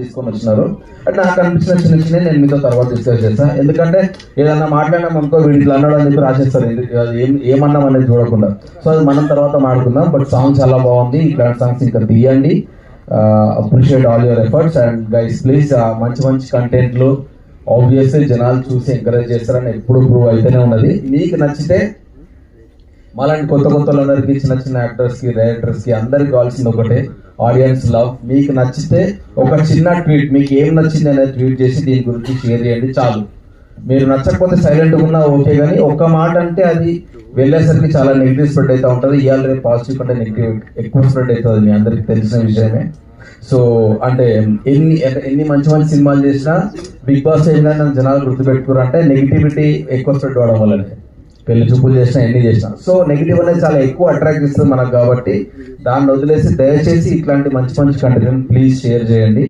తీసుకొని వచ్చినారు. అంటే నాకు అనిపించిన చిన్న చిన్న నేను మీతో తర్వాత డిస్కస్ చేస్తాను. ఎందుకంటే ఏదన్నా మాట్లాడినాం అనుకో వీడు ఇట్లా అన్నాడు అని చెప్పి రాసేస్తారు, ఏమన్నాం అనేది చూడకుండా. సో అది మనం తర్వాత మాట్లాడుకుందాం. బట్ సాంగ్ చాలా బాగుంది. ఇట్లాంటి సాంగ్స్ ఇంకా తీయండి. Appreciate all your efforts and guys please మంచి మంచి కంటెంట్లు ఆబ్వియస్లీ జనాలు చూసి ఎంకరేజ్ చేస్తారని ఎప్పుడు ప్రూవ్ అయితేనే ఉన్నది. మీకు నచ్చితే మాలాంటి కొత్త వాళ్ళందరికీ, చిన్న చిన్న యాక్టర్స్ కి, డైరెక్టర్స్ కి అందరికి కావాల్సింది ఒకటే, ఆడియన్స్ లవ్. మీకు నచ్చితే ఒక చిన్న ట్వీట్, మీకు ఏం నచ్చింది అనేది ట్వీట్ చేసి దీని గురించి షేర్ చేయండి చాలు. మీరు నచ్చకపోతే సైలెంట్ ఉన్నా ఓకే, కానీ ఒక్క మాట అంటే అది వెళ్ళేసరికి చాలా నెగిటివ్ స్ప్రెడ్ అవుతూ ఉంటుంది. ఇవాళ రేపు పాజిటివ్ కంటే నెగిటివ్ ఎక్కువ స్ప్రెడ్ అవుతుంది, మీ అందరికి తెలిసిన విషయమే. సో అంటే ఎన్ని మంచి మంచి సినిమాలు చేసినా బిగ్ బాస్ ఏంటంటే జనాలు గుర్తుపెట్టుకోరు అంటే నెగిటివిటీ ఎక్కువ స్ప్రెడ్ అవ్వడం వల్లనే. పెళ్లి చూపులు చేసినా ఎన్ని చేసినా సో నెగిటివ్ అనేది చాలా ఎక్కువ అట్రాక్ట్ ఇస్తుంది మనకు. కాబట్టి దాన్ని వదిలేసి దయచేసి ఇట్లాంటి మంచి మంచి కంటెంట్ ప్లీజ్ షేర్ చేయండి.